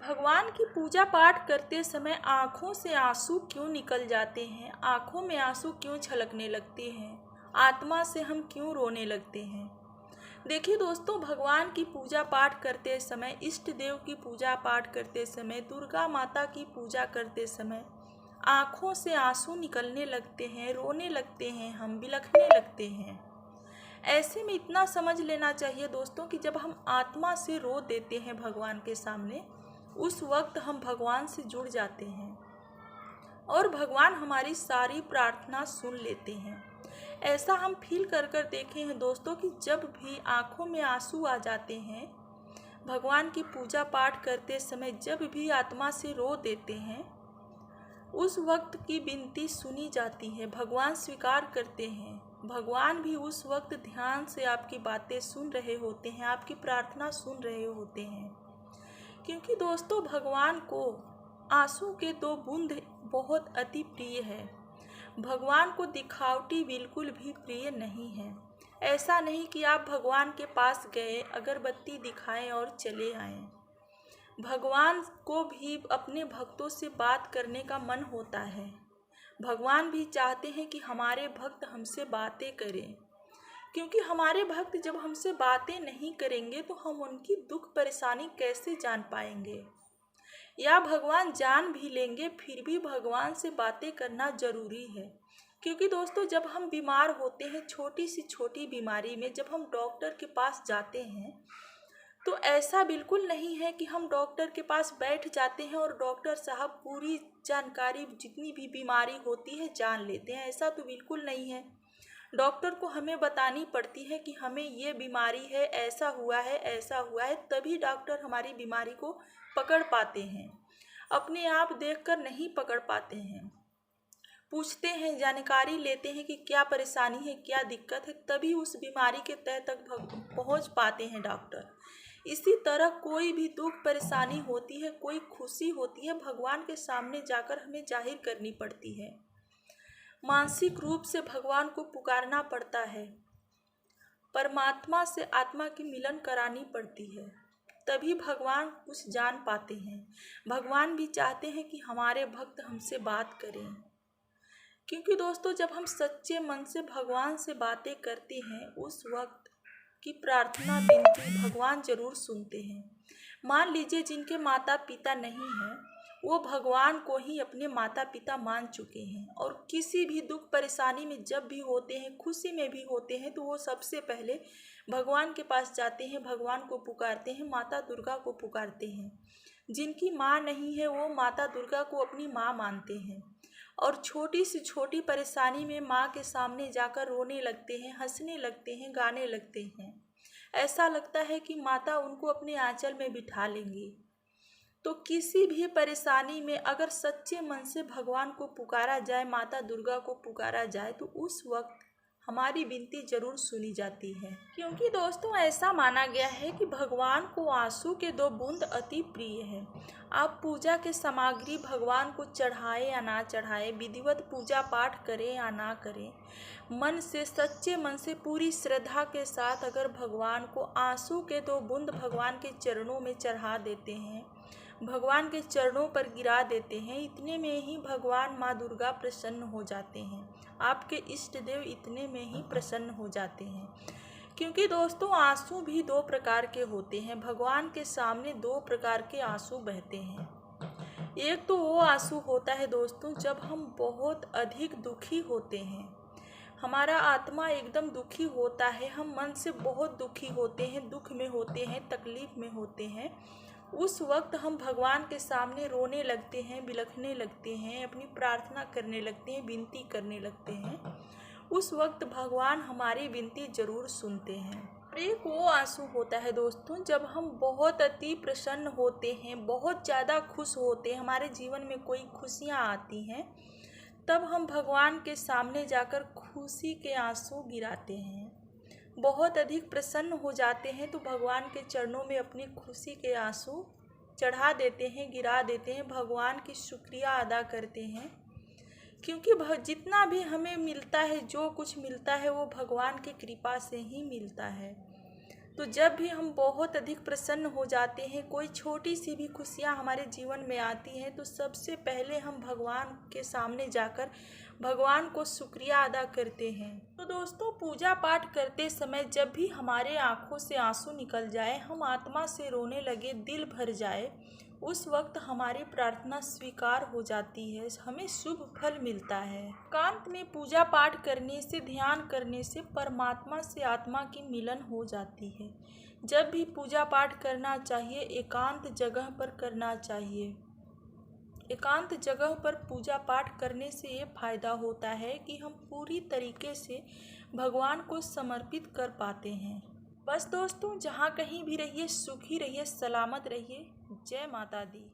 भगवान की पूजा पाठ करते समय आँखों से आंसू क्यों निकल जाते हैं? आँखों में आंसू क्यों छलकने लगते हैं? आत्मा से हम क्यों रोने लगते हैं? देखिए दोस्तों, भगवान की पूजा पाठ करते समय, इष्ट देव की पूजा पाठ करते समय, दुर्गा माता की पूजा करते समय आँखों से आंसू निकलने लगते हैं, रोने लगते हैं, हम बिलखने लगते हैं। ऐसे में इतना समझ लेना चाहिए दोस्तों कि जब हम आत्मा से रो देते हैं भगवान के सामने, उस वक्त हम भगवान से जुड़ जाते हैं और भगवान हमारी सारी प्रार्थना सुन लेते हैं। ऐसा हम फील कर कर देखे हैं दोस्तों कि जब भी आंखों में आंसू आ जाते हैं, भगवान की पूजा पाठ करते समय जब भी आत्मा से रो देते हैं, उस वक्त की विनती सुनी जाती है, भगवान स्वीकार करते हैं। भगवान भी उस वक्त ध्यान से आपकी बातें सुन रहे होते हैं, आपकी प्रार्थना सुन रहे होते हैं। क्योंकि दोस्तों, भगवान को आंसू के 2 बूंद बहुत अति प्रिय है। भगवान को दिखावटी बिल्कुल भी प्रिय नहीं है। ऐसा नहीं कि आप भगवान के पास गए, अगरबत्ती दिखाएं और चले आएं। भगवान को भी अपने भक्तों से बात करने का मन होता है। भगवान भी चाहते हैं कि हमारे भक्त हमसे बातें करें, क्योंकि हमारे भक्त जब हमसे बातें नहीं करेंगे तो हम उनकी दुख परेशानी कैसे जान पाएंगे। या भगवान जान भी लेंगे फिर भी भगवान से बातें करना ज़रूरी है। क्योंकि दोस्तों, जब हम बीमार होते हैं, छोटी सी छोटी बीमारी में जब हम डॉक्टर के पास जाते हैं, तो ऐसा बिल्कुल नहीं है कि हम डॉक्टर के पास बैठ जाते हैं और डॉक्टर साहब पूरी जानकारी जितनी भी बीमारी होती है जान लेते हैं। ऐसा तो बिल्कुल नहीं है। डॉक्टर को हमें बतानी पड़ती है कि हमें ये बीमारी है, ऐसा हुआ है, ऐसा हुआ है, तभी डॉक्टर हमारी बीमारी को पकड़ पाते हैं। अपने आप देखकर नहीं पकड़ पाते हैं। पूछते हैं, जानकारी लेते हैं कि क्या परेशानी है, क्या दिक्कत है, तभी उस बीमारी के तह तक पहुंच पाते हैं डॉक्टर। इसी तरह कोई भी दुख परेशानी होती है, कोई खुशी होती है, भगवान के सामने जाकर हमें जाहिर करनी पड़ती है। मानसिक रूप से भगवान को पुकारना पड़ता है, परमात्मा से आत्मा की मिलन करानी पड़ती है, तभी भगवान कुछ जान पाते हैं। भगवान भी चाहते हैं कि हमारे भक्त हमसे बात करें, क्योंकि दोस्तों, जब हम सच्चे मन से भगवान से बातें करते हैं, उस वक्त की प्रार्थना विनती भगवान जरूर सुनते हैं। मान लीजिए जिनके माता पिता नहीं हैं, वो भगवान को ही अपने माता पिता मान चुके हैं और किसी भी दुख परेशानी में जब भी होते हैं, खुशी में भी होते हैं, तो वो सबसे पहले भगवान के पास जाते हैं, भगवान को पुकारते हैं, माता दुर्गा को पुकारते हैं। जिनकी माँ नहीं है, वो माता दुर्गा को अपनी माँ मानते हैं और छोटी से छोटी परेशानी में माँ के सामने जाकर रोने लगते हैं, हंसने लगते हैं, गाने लगते हैं। ऐसा लगता है कि माता उनको अपने आंचल में बिठा लेंगी। तो किसी भी परेशानी में अगर सच्चे मन से भगवान को पुकारा जाए, माता दुर्गा को पुकारा जाए, तो उस वक्त हमारी विनती जरूर सुनी जाती है। क्योंकि दोस्तों, ऐसा माना गया है कि भगवान को आंसू के 2 बूंद अति प्रिय है। आप पूजा के सामग्री भगवान को चढ़ाए या ना चढ़ाए, विधिवत पूजा पाठ करें या ना करें, मन से, सच्चे मन से, पूरी श्रद्धा के साथ अगर भगवान को आंसू के 2 बूंद भगवान के चरणों में चढ़ा देते हैं, भगवान के चरणों पर गिरा देते हैं, इतने में ही भगवान माँ दुर्गा प्रसन्न हो जाते हैं। आपके इष्ट देव इतने में ही प्रसन्न हो जाते हैं। क्योंकि दोस्तों, आंसू भी 2 प्रकार के होते हैं। भगवान के सामने 2 प्रकार के आंसू बहते हैं। एक तो वो आंसू होता है दोस्तों, जब हम बहुत अधिक दुखी होते हैं, हमारा आत्मा एकदम दुखी होता है, हम मन से बहुत दुखी होते हैं, दुख में होते हैं, तकलीफ में होते हैं। उस वक्त हम भगवान के सामने रोने लगते हैं, बिलखने लगते हैं, अपनी प्रार्थना करने लगते हैं, विनती करने लगते हैं। उस वक्त भगवान हमारी विनती जरूर सुनते हैं। और एक वो आंसू होता है दोस्तों, जब हम बहुत अति प्रसन्न होते हैं, बहुत ज़्यादा खुश होते हैं, हमारे जीवन में कोई खुशियाँ आती हैं, तब हम भगवान के सामने जाकर खुशी के आंसू गिराते हैं। बहुत अधिक प्रसन्न हो जाते हैं तो भगवान के चरणों में अपनी खुशी के आंसू चढ़ा देते हैं, गिरा देते हैं, भगवान की शुक्रिया अदा करते हैं। क्योंकि जितना भी हमें मिलता है, जो कुछ मिलता है, वो भगवान की कृपा से ही मिलता है। तो जब भी हम बहुत अधिक प्रसन्न हो जाते हैं, कोई छोटी सी भी खुशियाँ हमारे जीवन में आती हैं, तो सबसे पहले हम भगवान के सामने जाकर भगवान को शुक्रिया अदा करते हैं। तो दोस्तों, पूजा पाठ करते समय जब भी हमारे आँखों से आंसू निकल जाए, हम आत्मा से रोने लगे, दिल भर जाए, उस वक्त हमारी प्रार्थना स्वीकार हो जाती है, हमें शुभ फल मिलता है। एकांत में पूजा पाठ करने से, ध्यान करने से परमात्मा से आत्मा की मिलन हो जाती है। जब भी पूजा पाठ करना चाहिए, एकांत जगह पर करना चाहिए। एकांत जगह पर पूजा पाठ करने से ये फायदा होता है कि हम पूरी तरीके से भगवान को समर्पित कर पाते हैं। बस दोस्तों, जहाँ कहीं भी रहिए, सुखी रहिए, सलामत रहिए। जय माता दी।